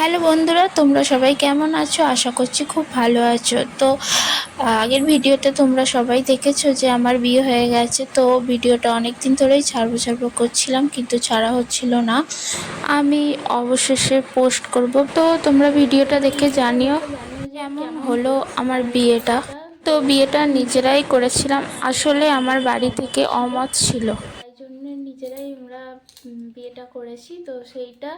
Hello বন্ধুরা, তোমরা সবাই কেমন আছো? আশা করছি খুব ভালো আছো। তো আগের ভিডিওতে তোমরা সবাই দেখেছো যে আমার বিয়ে হয়ে গেছে। তো ভিডিওটা অনেক দিন ধরেই ছাড়বো করছিলাম, কিন্তু ছাড়া হচ্ছিল না। আমি অবশেষে পোস্ট করব, তো তোমরা ভিডিওটা দেখে জানিও কেমন হলো আমার বিয়েটা। তো বিয়েটা নিজেরাই করেছিলাম, আসলে আমার বাড়ি থেকে অমত ছিল, তাই জন্য নিজেরাই আমরা বিয়েটা করেছি। তো সেইটা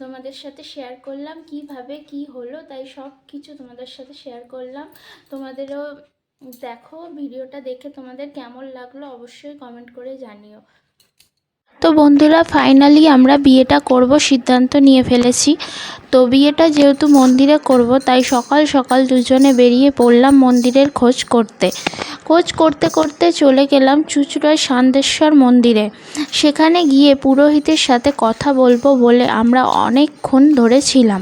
তোমাদের সাথে শেয়ার করলাম, কিভাবে কি হলো, তাই সব কিছু তোমাদের সাথে শেয়ার করলাম। তোমাদেরও দেখো, ভিডিওটা দেখে তোমাদের কেমন লাগলো অবশ্যই কমেন্ট করে জানিও। তো বন্ধুরা, ফাইনালি আমরা বিয়েটা করব সিদ্ধান্ত নিয়ে ফেলেছি। তো বিয়েটা যেহেতু মন্দিরে করব, তাই সকাল সকাল দুজনে বেরিয়ে পড়লাম মন্দিরের খোঁজ করতে করতে চলে গেলাম চুঁচুড়ার শান্তেশ্বর মন্দিরে। সেখানে গিয়ে পুরোহিতের সাথে কথা বলবো বলে আমরা অনেকক্ষণ ধরে ছিলাম,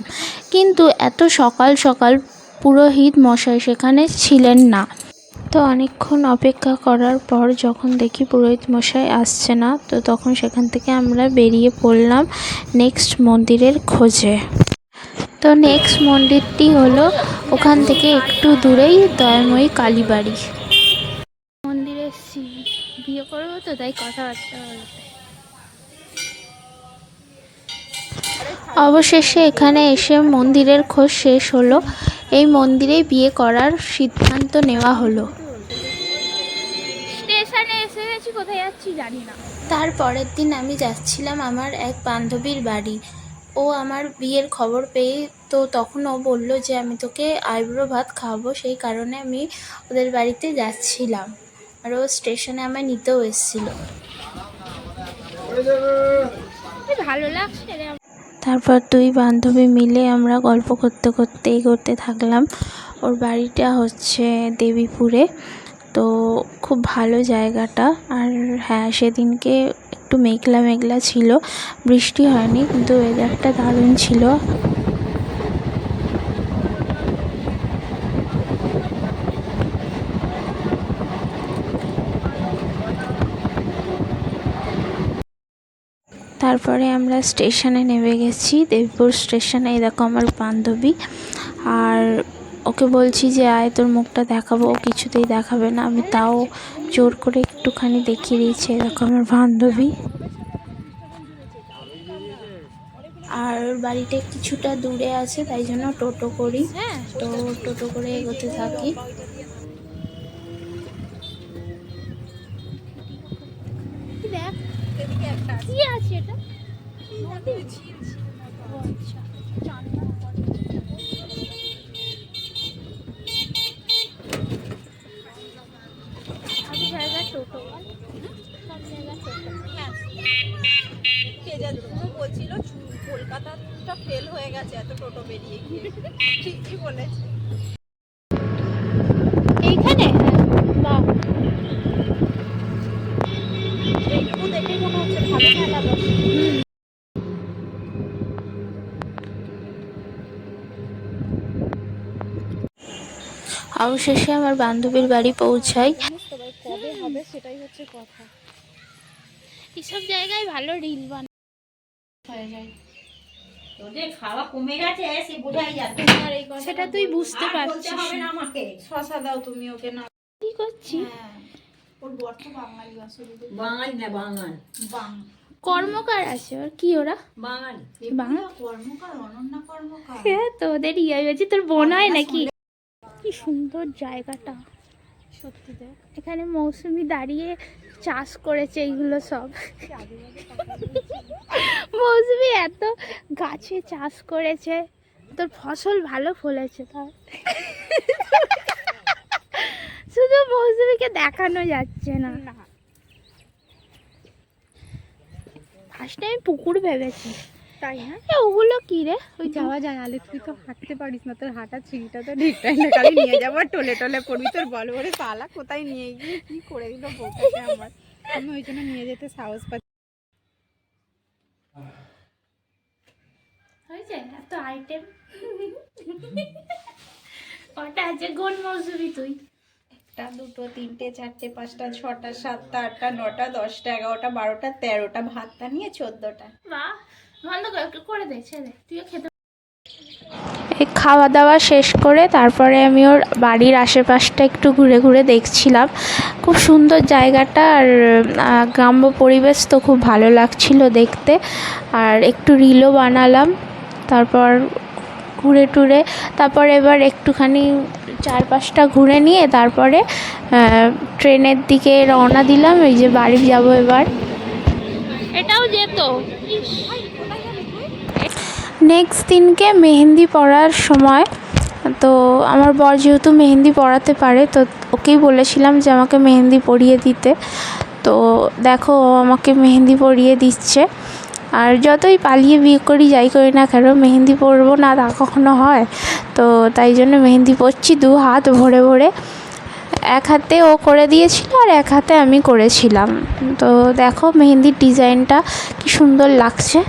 কিন্তু এত সকাল সকাল পুরোহিত মশাই সেখানে ছিলেন না। তো অনেকক্ষণ অপেক্ষা করার পর যখন দেখি পুরোহিত মশাই আসছে না, তো তখন সেখান থেকে আমরা বেরিয়ে পড়লাম নেক্সট মন্দিরের খোঁজে। তো নেক্সট মন্দিরটি হলো ওখান থেকে একটু দূরেই দয়াময়ী কালীবাড়ি। মন্দিরে বিয়ে করবো, তো তাই কথাবার্তা বলতে। অবশেষে এখানে এসে মন্দিরের খোঁজ শেষ হলো। এই মন্দিরে বিয়ে করার সিদ্ধান্ত নেওয়া হলো। স্টেশনে এসে গেছি, কোথায় যাচ্ছি জানি না। তার পরের দিন আমি যাচ্ছিলাম আমার এক বান্ধবীর বাড়ি। ও আমার বিয়ের খবর পেয়ে, তো তখন ও বললো যে আমি তোকে আইবুড়ো ভাত খাওয়াবো, সেই কারণে আমি ওদের বাড়িতে যাচ্ছিলাম। আর ও স্টেশনে আমায় নিতেও এসেছিল। ভালো লাগছে। তারপর দুই বান্ধবী মিলে আমরা গল্প করতে করতে এগোতে থাকলাম। ওর বাড়িটা হচ্ছে দেবীপুরে। তো খুব ভালো জায়গাটা। আর হ্যাঁ, সেদিনকে একটু মেঘলা মেঘলা ছিল, বৃষ্টি হয়নি, কিন্তু ওয়েদারটা দারুণ ছিল। তারপরে আমরা স্টেশনে নেমে গেছি, দেবীপুর স্টেশনে। এই দেখো আমার বান্ধবী, আর ওকে বলছি যে আয় তোর মুখটা দেখাবো, ও কিছুতেই দেখাবে না। আমি তাও জোর করে একটুখানি দেখিয়ে দিয়েছি। দেখো আমার বান্ধবী। আর বাড়িটা কিছুটা দূরে আছে, তাই জন্য টোটো করি। তো টোটো করে এগোতে থাকি। কি আছে এটা? বলছিল কলকাতাটা ফেল হয়ে গেছে এত টোটো বেরিয়ে গিয়ে। ঠিকই বলেছে। এইখানে এইটুকু দেখে মনে হচ্ছে ভালো মেলা বসে। অবশেষে আমার বান্ধবীর বাড়ি পৌঁছাই। কবে হবে সেটাই হচ্ছে কথা। এসব জায়গায় ভালো রিল হয়ে যায়। তোদের খাওয়া কমে গেছে সে বোঝাই যাচ্ছে। সেটা তুই বুঝতে পারছিস না আমাকে। শশা দাও তুমি ওকে। না কি করছি? ওর বর তো বাঙালি, আসলে বাঙালি না বাঙাল। কর্মকার আছে ওর, কি ওরা বাঙালি। কর্মকার, অনন্যা কর্মকার। হ্যাঁ, তো ওদের ইয়ে হয়েছে। তোর বোন হয় নাকি? কি সুন্দর জায়গাটা সত্যি। এখানে মৌসুমি দাঁড়িয়ে চাষ করেছে এইগুলো সব। মৌসুমি এত গাছে চাষ করেছে, তোর ফসল ভালো ফলেছে। তার শুধু মৌসুমিকে দেখানো যাচ্ছে না। ফার্স্টে আমি পুকুর ভেবেছি, তাই না? ওগুলো কি রে? ওই যাওয়া যায় আলে, তুই তো হাঁটতে পারিস না, তোর হাঁটা ছিঁড়িটা তো ঠিকঠাক না, খালি নিয়ে যাবো টলে টলে পড়বি। তোর বল ওরে পালা কোথায় নিয়ে গিয়ে কি করে দিল বউটাকে আমার। আমি ওই জন্য নিয়ে যেতে সাহস পাচ্ছি। হয়েছে এত আইটেম। কটা আছে গোল মৌসুমি তুই? একটা, দুটো, তিনটে, চারটে, পাঁচটা, ছটা, সাতটা, আটটা, নটা, 10টা, 11টা, 12টা, 13টা, ভাতটা নিয়ে 14টা। বাহ, বন্ধ করে দে, ছেড়ে দে, তুইও খেতে। এই খাওয়া দাওয়া শেষ করে তারপরে আমি ওর বাড়ির আশেপাশটা একটু ঘুরে ঘুরে দেখছিলাম। খুব সুন্দর জায়গাটা, আর গ্রাম্য পরিবেশ তো খুব ভালো লাগছিল দেখতে। আর একটু রিলও বানালাম। তারপর ঘুরে টুরে তারপর এবার একটুখানি চারপাশটা ঘুরে নিয়ে তারপরে ট্রেনের দিকে রওনা দিলাম। এই যে বাড়ি যাব এবার। এটাও যেত। নেক্সট দিনকে মেহেন্দি পড়ার সময়, তো আমার বর যেহেতু মেহেন্দি পড়াতে পারে, তো ওকেই বলেছিলাম যে আমাকে মেহেন্দি পরিয়ে দিতে। তো দেখো ও আমাকে মেহেন্দি পরিয়ে দিচ্ছে। আর যতই পালিয়ে বিয়ে করি যাই করি না কেন, মেহেন্দি পরবো না তা কখনো হয়? তো তাই জন্য মেহেন্দি পরছি 2 হাত ভরে ভরে। এক হাতে ও করে দিয়েছিল আর এক হাতে আমি করেছিলাম। তো দেখো মেহেন্দির ডিজাইনটা কি সুন্দর লাগছে।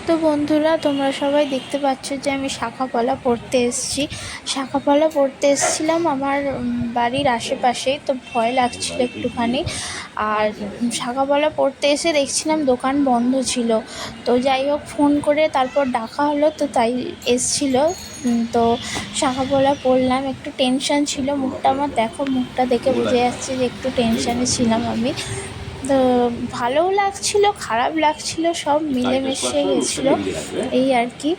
তো বন্ধুরা, তোমরা সবাই দেখতে পাচ্ছ যে আমি শাঁখাপলা পড়তে এসেছি। শাঁখাপলা পড়তে এসেছিলাম আমার বাড়ির আশেপাশেই, তো ভয় লাগছিল একটুখানি। আর শাঁখাপলা পড়তে এসে দেখছিলাম দোকান বন্ধ ছিল। তো যাই হোক, ফোন করে তারপর ডাকা হলো, তো তাই এসছিল। তো শাঁখাপলা পড়লাম। একটু টেনশন ছিল, মুখটা আমার দেখো, মুখটা দেখে বোঝা যাচ্ছে যে একটু টেনশানে ছিলাম আমি। তো ভালোও লাগছিল, খারাপ লাগছিল, সব মিলেমিশে গেছিলো, এই আর কি।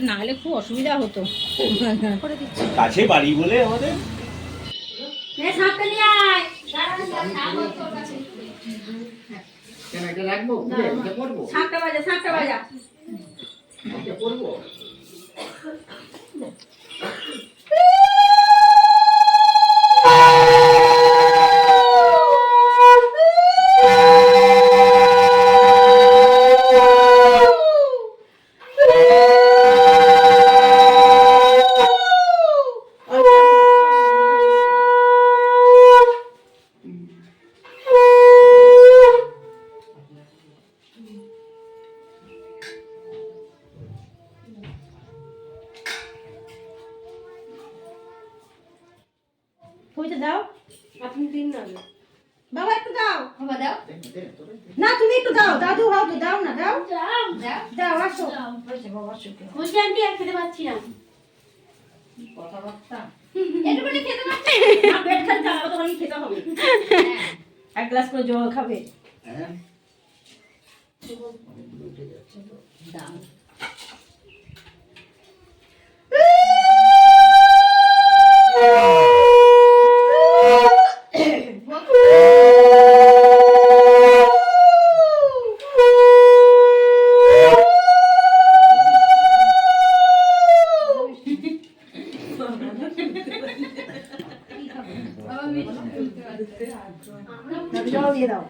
না হলে খুব অসুবিধা হতো। কাছে বাড়ি বলে আমাদের দাও, আপনি দিন না বাবা, একটু দাও বাবা, দাও না, তুমি একটু দাও, দাদু হাও তো দাও না, দাও দাও দাও, আসো বাবা, আসো। বুঝলি আন্টি, আর খেতে পাচ্ছি না, কথাবার্তা একটুখানি খেতে পাচ্ছি না, পেট খালি চালাবো, তোমাকে খেতে হবে, এক গ্লাস করে জল খাবে। হ্যাঁ দাও। দিয়ে দাও,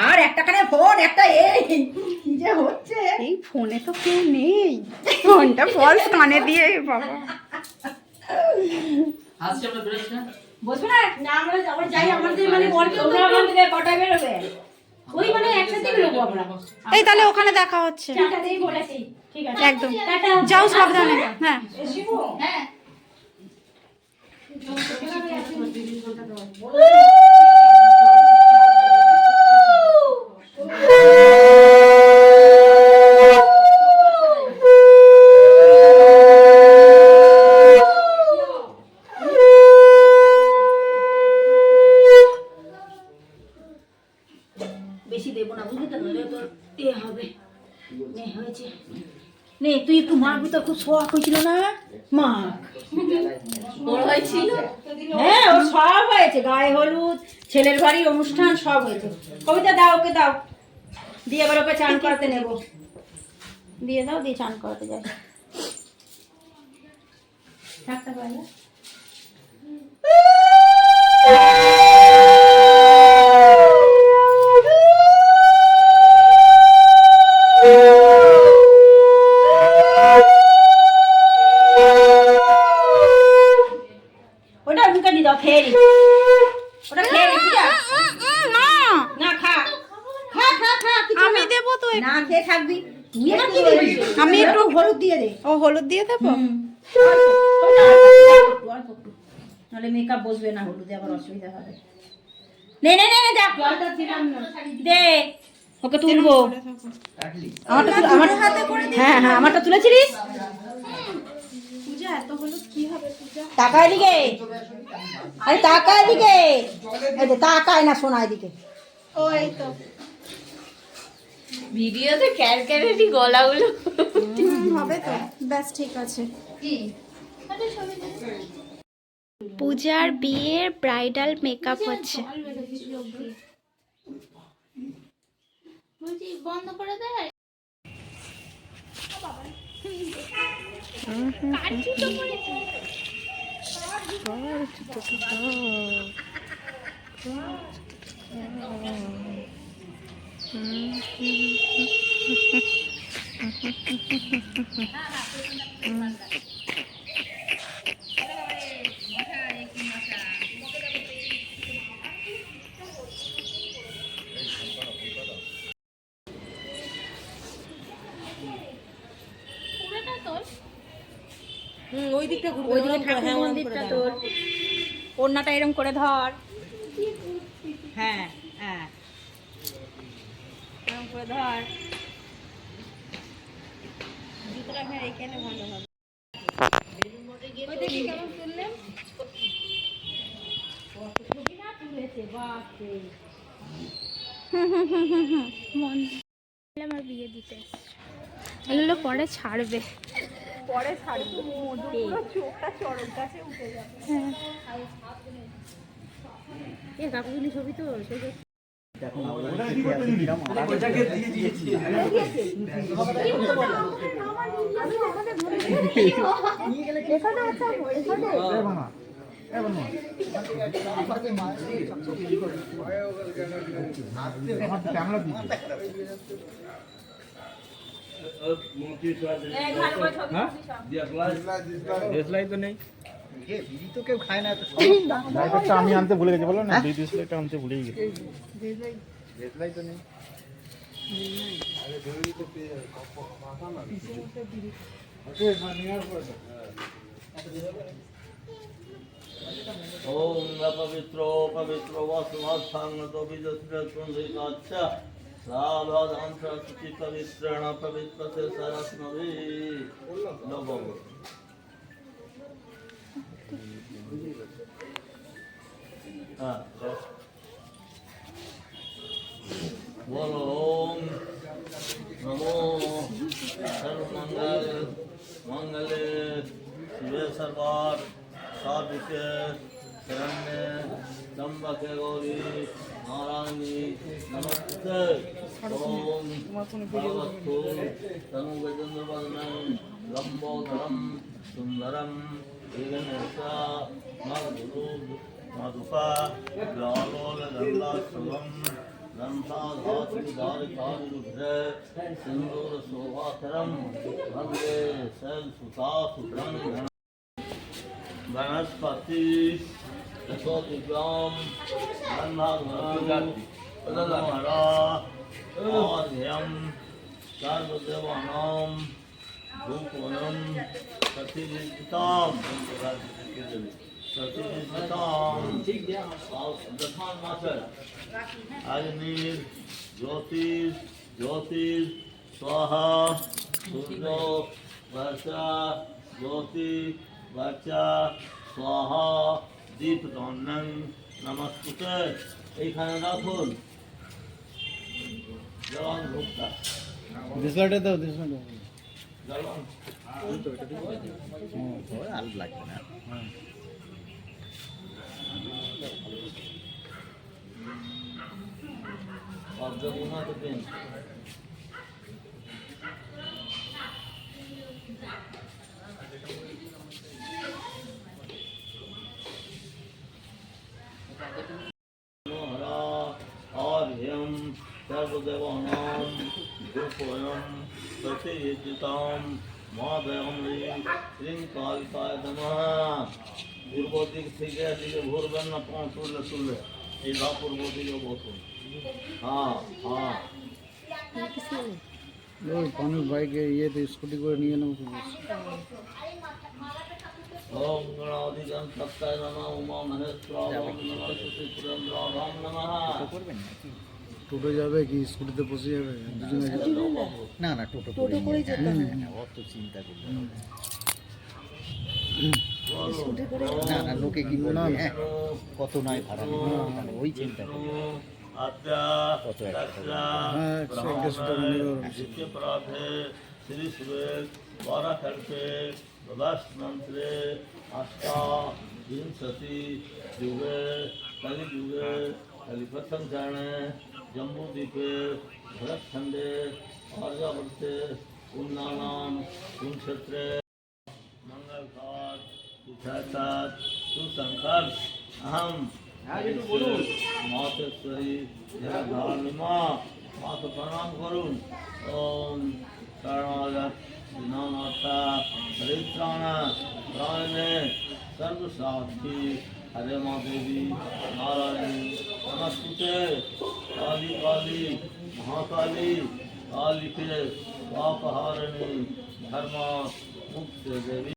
আর একটা কানে ফোন, একটা এই কি যে হচ্ছে, এই ফোনে তো কেউ নেই, ফোনটা ফলস কানে দিয়ে বাবা বসবে না, আমরা যাই, আমাদের মানে কটা বেরোবে, ওই মানে একসাথে বেরোবো আমরা। এই তাহলে ওখানে দেখা হচ্ছে, ঠিক আছে একদম, যাও সাবধানে। হ্যাঁ হ্যাঁ বেশি দেবো না, খেতে হলে তোর এ হবে। নে হয়েছে, নে তুই একটু মাখবি, তো খুব শখ হয়েছিল না মাখ। হ্যাঁ ওর সব হয়েছে, গায়ে হলুদ, ছেলের বাড়ির অনুষ্ঠান সব হয়েছে। কবিতা দাও, ওকে দাও, দিয়ে এবার ওকে চান করাতে নেব। দিয়ে দাও, দিয়ে চান করাতে যাই। থাকতে পারলে ওটা মুখে দিয়ে দাও, খেয়ে নি, ওটা খেয়ে নি। না খা খা খা খা, আমি দেবো তো, না খেয়ে থাকবি। আমি একটু হলুদ দিয়ে দে। ও হলুদ দিয়ে দেবো, নাহলে মেকআপ বসবে না, হলুদে আবার অসুবিধা হবে। নে নে নে যা, দে ওকে তুলবো। হ্যাঁ হ্যাঁ আমারটা তুলেছিলিস। টাকা এদিকে, আরে টাকা এদিকে, তাকায় না শোনা এদিকে। ও এই তো ভিডিওতে ক্যারক্যারেরই গলাগুলো হবে তো, ব্যাস ঠিক আছে। পূজার বিয়ের ব্রাইডাল মেকআপ হচ্ছে। বন্ধ করে দেয়। ওই দিকটা ঘুরবে, ওই দিকে ঠাকুর মন্দিরটা তোর। ওড়নাটা এরকম করে ধর, হ্যাঁ হ্যাঁ এরকম করে ধর। জুতোটা ফের এখানে ভালো হবে। ওই দেখি কেমন তুললে, কত ছবি না তুলেছে বাপরে। আমার বিয়ে দিতে এগুলো পরে ছাড়বে, পরে ছাড়বো, চোখটা চরম কাছে উঠে যাবে। এ কাকুগুলি ছবি তো সেই আমি আনতে ভুলে গেছি, বলো না ডিসলাইটটা আনতে ভুলেই গেছি। ডিসলাইট তো নেই। ओम पवित्रो पवित्रो वासुवास्थांगतो विदस्रत्वंदिकाच्चा सावधांसति पवित्रेण पवित्रस्य सरस्मभि नमो बोलो ओम नमो सर्वमंगल मंगले शिवे सर्वार साधुके शरण्ये त्र्यंबके गौरी नारायणी नमस्ते ओम भगवतु तनुवेदनवदनं लंबोदरं सुंदरं विघ्नेशा मधुरू मधुपा लालोलगंगाश्रवं गन्धाधातुदारिकारुद्रे सिन्दूरशोभाकरं वन्दे शैलसुतासुतं वनस्पति यशोदिव्यां गन्धाधरा आद्यं सर्वदेवानां धूपवनं प्रतिष्ठितां अग्निर ज्योतिष ज्योतिष स्वाहा सूर्यो वर्षा ज्योति वर्षा स्वाहा दीपदन्नं नमस्ते এইখানে রাখুন জলং ভুক্তা ডিসলাইটে দাও ডিসলাইটে জলং আর লাগবে না অর্ধ ঘুমাতে দিন आर्यं सर्वदेवानां गुरुस्वयं प्रतियुजितां मादयं श्रीं कालिकाय नमः পূর্ব দিক থেকে এদিকে ঘুরবেন না পাঁচ তুললে এই বা পূর্ব দিকে বসুন হ্যাঁ হ্যাঁ ওই পানু বাইকে ইয়েতে স্কুটি করে নিয়ে নেবো ओम गणाधिकं सत्ताय नमः उमा महेश्वराय नमः श्री पुरंदराय नमः টোটো যাবে কি স্কুটিতে বসে যাবে দুজনে না না টোটো করে যেতে হবে অত চিন্তা করবে না না লোকে কি বলবে হ্যাঁ কত নাই ভাড়া ওই চিন্তা করবে आद्या तस्या जिसके प्राधे श्री सुरेश द्वारा करके प्रदास मंत्रे आस्था विंशति युगे कलि युगे कलिपथम जाने जम्बू द्वीपे भरतखंडे आर्यावर्ते उन्नानाम कुंक्षेत्रे मंगल घाट सुधातात सुसंकल्प अहम मातेश्वरी धारणिमा माता प्रणाम करुण ओम शरणागत दीनानाथा परित्राण प्राणे सर्वसाक्षी हरे माँ देवी नारायणी नमस्ते काली काली महाकाली काली के पापहारिणी धर्मा मुक्त देवी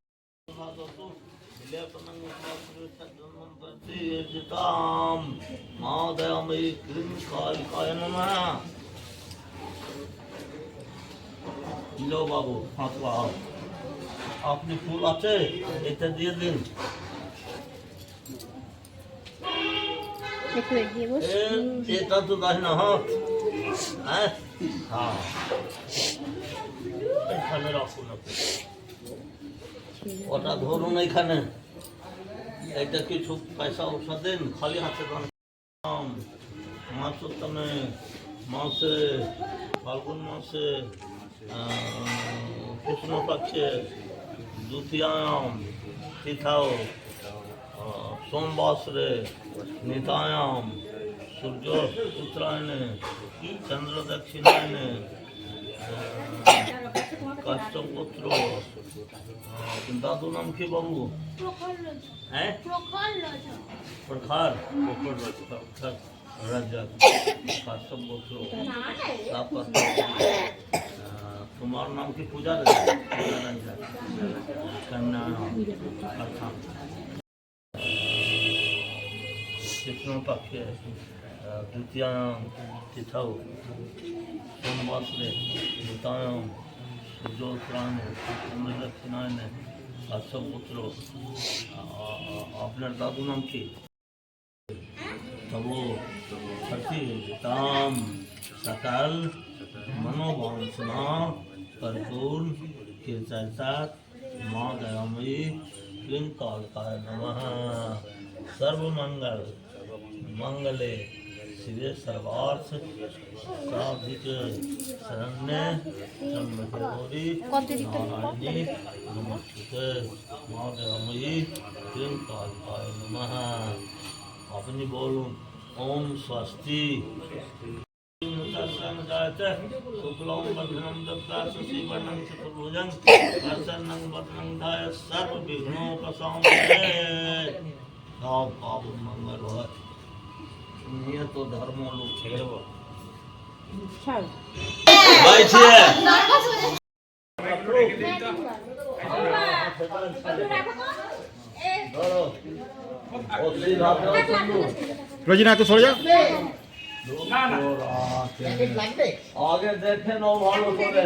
मादयामयी क्लीं कालिकाय नमः लो बाबू हाथ लाओ আপনি ফুল আছে এটা দিয়ে দিন এটা তো দাহিনা হাত হ্যাঁ হ্যাঁ এখানে রাখুন ওটা ধরুন এখানে এটা কিছু পয়সা ঔষধ দিন খালি হাতে মাসোত্তমে মাসে ফাল্গুন মাসে কৃষ্ণ পক্ষে দ্বিতীয়াম তিথাও সোমবাসরে নিতায়াম সূর্য উত্তরায়ণে চন্দ্র দক্ষিণায়নে কাষ্টপত্র দাদু নাম কি বাবু হ্যাঁ প্রখার রাজা কাষ্টপত্র তোমার নাম কি পূজা কন্যা কৃষ্ণ পক্ষে দ্বিতীয়াং তিথৌ সোমবাসরে দ্বিতীয়াং সূর্যোত্তরায়ণে চন্দ্র দক্ষিণায়নে কাশ্যপুত্র আপনার দাদু নাম কি তবু সচিতাম सकल मनोवांछना परिपूर्ण कीर्तयतात माँ दयामयी क्लीं कालिकाय नमः सर्वमंगल मंगले शिवे सर्वार्थ साधिके शरण्ये त्र्यंबके गौरी नारायणी नमस्ते माँ दयामयी क्लीं कालिकाय नमः अपनी बोलूं ओम स्वस्ति शुक्लौं बध्नं दत्ता शशिवर्णं चतुर्भुजं प्रसन्नं वदनं ध्याय सर्वविघ्नोपशान्तये सब पाप मंगल होय ये तो धर्म लोग छेड़ो बैठिए धरो ओ सीधा রোজিনা একটু সরে যা आगे देखे नो भालो करे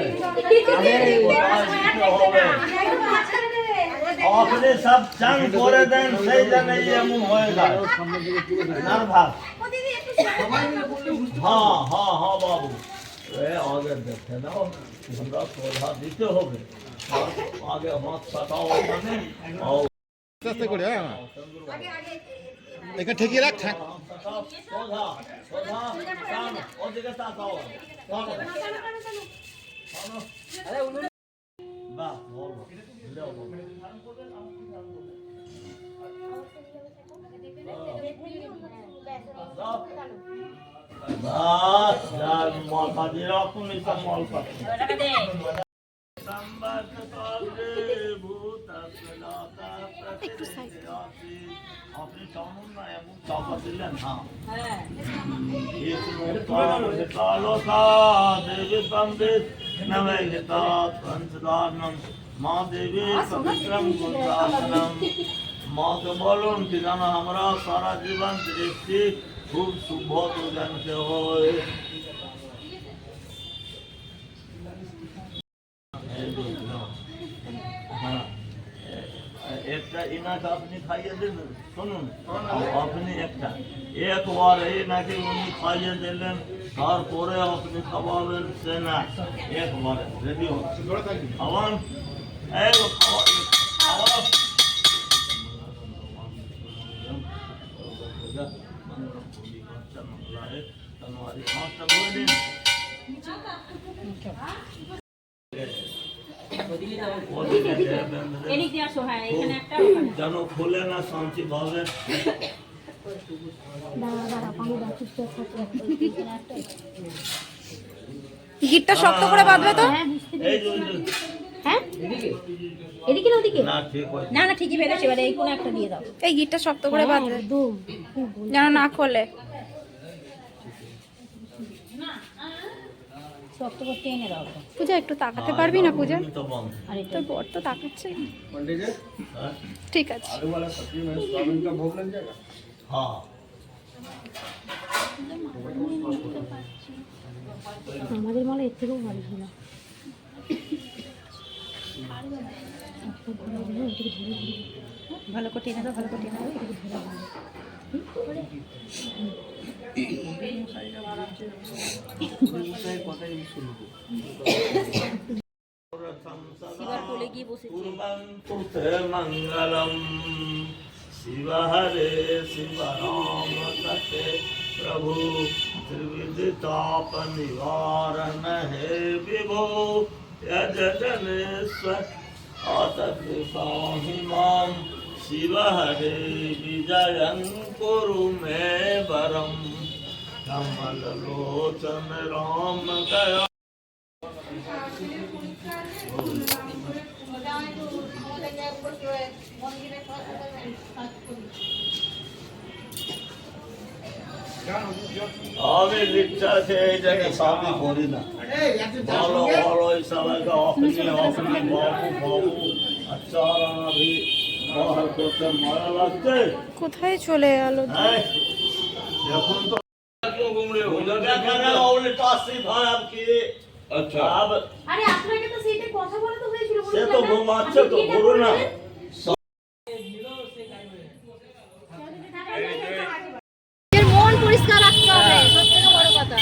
आपने सब चंग करे देन सही जने ये मुंह होएगा नर भाग हाँ हाँ हाँ बाबू আগে দেখে নাও, তোমরা সোজা দিতে হবে, আগে হাত পাতাও ওখানে, আস্তে করে এখানে ঠেকিয়ে রাখ থাক। সোজা সোজা টানো, ওদিকে তাকাও, টানো, বাহ বলো, দাও বলো। বাস যার মাথা দিয়ে রাখুন এসব মল পাচ্ছে। আপনি কেমন না এমন চাপা দিলেন? হ্যাঁ কালো কা দেবী পন্ডিত নবৈতা পঞ্চদানম মা দেবী পবিত্রম গুণানম। মাকে বলুন কি জানো আমরা সারা জীবন দৃষ্টি খুব শুভ দুজনকে হয়। হ্যাঁ একটা ইনাকে আপনি খাইয়ে দেবেন, শুনুন আপনি একটা একবার এই নাকি উনি খাইয়ে দিলেন, তারপরে আপনি খাওয়াবেন সে না, একবারে রেডি হচ্ছে খাওয়ান, এই খাওয়া খাওয়া তোমারি মাছটা বলে দিন। যেন খুলে না শান্তি ভাবে। গিটটা শক্ত করে বাঁধবে তো। এই যে হ্যাঁ এদিকে না ওদিকে না ঠিক আছে, না না ঠিকই বেড়েছে, এবারে এই কোনো একটা দিয়ে দাও। এই গিটটা শক্ত করে বাঁধবে যেন না খোলে, শক্ত করে টেনে দাও। পূজা একটু তাকাতে পারবি না পূজা? তো বন্ধ। আরে তোর বর তো তাকাচ্ছে। হ্যাঁ? ঠিক আছে হ্যাঁ আমাদের মালে এর থেকেও ভালো ছিল। ভালো করে টেনে দাও, ভালো করে টেনে দাও। मंगलम शिव हरे शिव राम सते प्रभु त्रिविदिताप निवारण हे विभो यजनेश्वर आतकृपाहि मां शिव हरे विजयं कुरु मे वरम कमल लोचन राम गया। আমি লিখা সেই জায়গায় সামনে করি না, ভালো ভালো এই সবাইকে আপনি আপনি বাবু বাবু আচ্ছা আমি বাহার করতে মারা লাগছে। কোথায় চলে গেল? হ্যাঁ এখন তো अच्छा अब আরে আপনাকে তো সেইটা কথা বলা তো হয়েছিল, সে তো ঘুমাচ্ছে তো বলো না। এর মন পরিষ্কার রাখতে হবে, সবথেকে বড় কথা।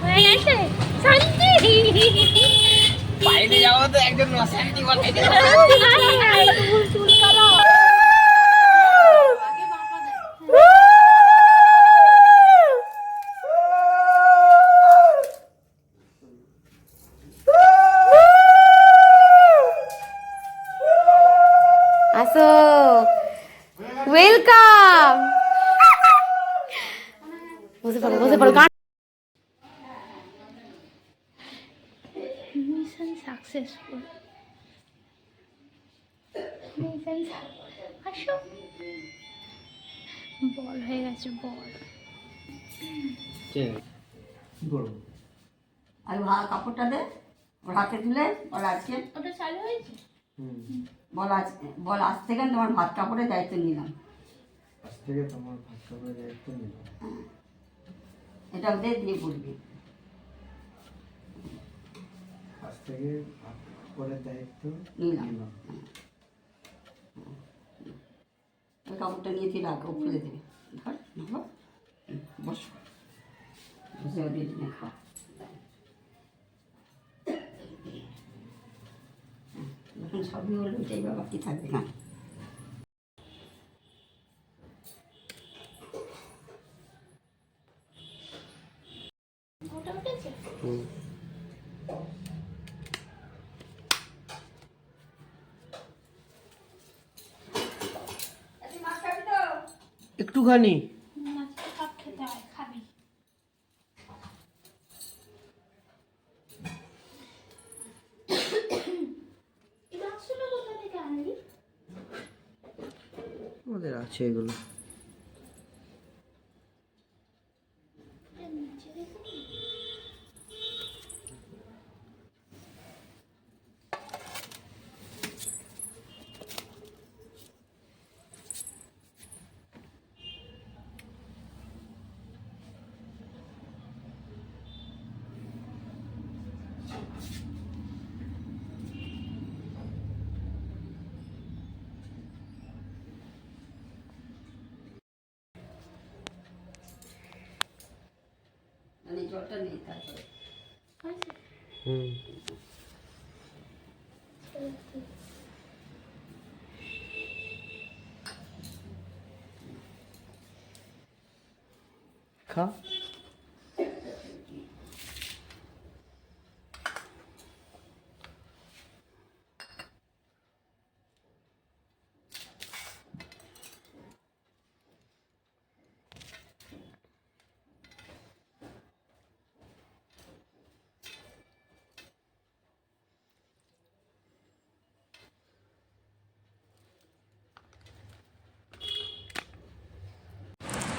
হয়ে গেছে শান্তি। বাইরে যাওয়া তো একজন শান্তি বলে চুল কালো। আসো, ওয়েলকাম। বসে পড়ো, বসে পড়ো। Mission successful. মিশন আসো, বল হয়ে গেছে বল। আর কাপড়টা দে ওর হাতে তুলে বল আজকে ওটা চালু হয়েছে? বল আজ থেকে তোমার ভাত কাপড়ের দায়িত্ব নিলাম। আজ থেকে তোমার ভাত কাপড়ের দায়িত্ব নিলাম। এটা ওদের দিয়ে পড়বি। আজ থেকে ভাত কাপড়ের দায়িত্ব নিলাম। নিলাম। ওই কাপড়টা নিয়ে তুই রাখ, ও ফেলে দেবে। ধর ধর। বসো বসে ওদের জন্য খাও। যখন সবই হলো এটাই বাবা কি থাকবে না। ওটা উঠেছে? একটুখানি মাছটা সব খেতে হয়, খাবি। এই মাছগুলো কোথা থেকে আনলি? আমাদের আছে এগুলো। এর নিচে দেখুন। মানে জলটা নেই তারপরে আছে? হুম খা।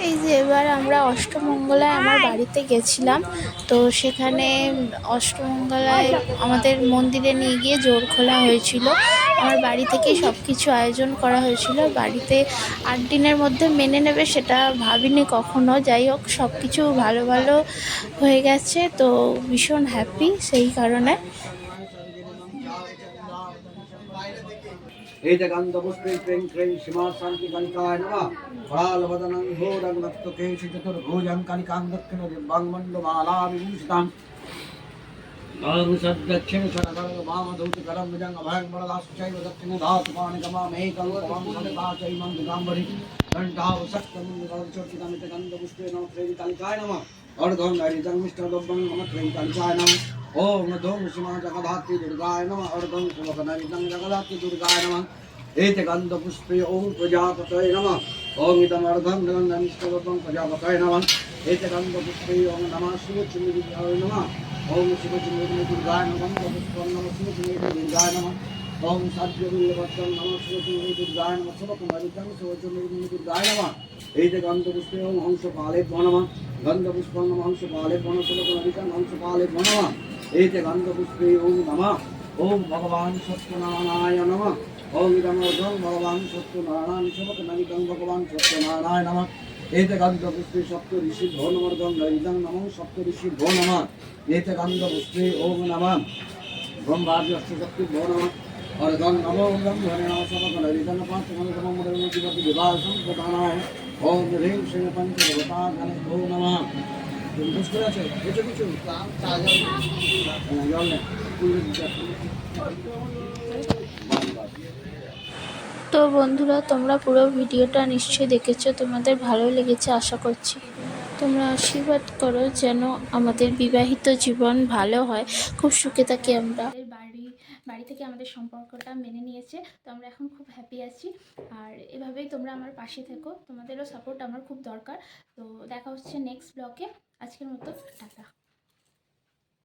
এই যে এবার আমরা অষ্টমঙ্গলায় আমার বাড়িতে গেছিলাম, তো সেখানে অষ্টমঙ্গলায় আমাদের মন্দিরে নিয়ে গিয়ে জোর খোলা হয়েছিল। আমার বাড়ি থেকেই সব কিছু আয়োজন করা হয়েছিল। বাড়িতে 8 দিনের মধ্যে মেনে নেবে সেটা ভাবিনি কখনো। যাই হোক, সব কিছু ভালো ভালো হয়ে গেছে, তো ভীষণ হ্যাপি সেই কারণে। एतगन्धपुष्पे क्रीं क्रीं सीमाशान्तिकलिकाय नमः फलालवदनं घोरग्नक्तकेशि चतुर्भुजं कलिकां दक्षिणदिव्यां मण्डमालाविभूषिताम् दक्षिणशरगवामधूतकरं भुजं अभयं वरदाश्चैव दक्षिणधातुपाणिकमामेकं त्वं सदता चैवं दिगम्बरि घण्टावसक्तमुण्डकर्चोचितमितगन्धपुष्पे नमः क्रीं नमः अर्घं नैरितं मिष्टद्रव्यं नमः क्रीं नमः ओम धूम सीमा जगदात्रि दुर्गाय नमः अर्घं शुभकनरितं जगदात्रि दुर्गाय नमः एते गन्धपुष्पे ओम प्रजापतये नमः ओम इदम् अर्घं गन्धमिष्टद्रव्यं प्रजापतये नमः एते गन्धपुष्पे ओम नमः शिवचन्द्राय नमः ओम शिवचन्द्राय दुर्गाय नमः गन्धपुष्पं नमः शिवचन्द्राय दुर्गाय नमः ओम साध्यविल्लवत्रं नमः शिवचन्द्राय दुर्गाय नमः शुभकुमारितं शिवचन्द्राय दुर्गाय नमः एते गन्धपुष्पे ओम हंसपालेभ्यो नमः गन्धपुष्पं नमः हंसपालेभ्यो नमः शुभकुमारितं हंसपालेभ्यो नमः एते गन्धपुष्पे ओम नमः ओम भगवान सत्यनारायणाय नमः ओम इदमर्घं भगवान सत्यनारायण शुभकनरितं भगवान सत्यनारायण नमः एते गन्धपुष्पे सप्त ऋषिभ्यो नमर्घं नरितं नमः सप्त ऋषिभ्यो नमः एते गन्धपुष्पे ओम नमः ब्रह्माद्यस्य शक्तिभ्यो नमः अर्घं नमो ब्रह्मणे शुभकनरितं पात्रमनुपति विभासं प्रधानाय ओम ह्रीं श्रीं पंचदेवतागणेभ्यो नमः বুঝতে আছে কিছু কিছু জল নেই তো বন্ধুরা, তোমরা পুরো ভিডিওটা নিশ্চয়ই দেখেছো, তোমাদের ভালো লেগেছে আশা করছি। তোমরা আশীর্বাদ করো যেন আমাদের বিবাহিত জীবন ভালো হয়, খুব সুখে থাকি আমরা। বাড়ি থেকে আমাদের সম্পর্কটা মেনে নিয়েছে, তো আমরা এখন খুব হ্যাপি আছি। আর এভাবেই তোমরা আমার পাশে থেকো, তোমাদেরও সাপোর্ট আমার খুব দরকার। তো দেখা হচ্ছে নেক্সট ব্লগে। আজকের মতো টাটা।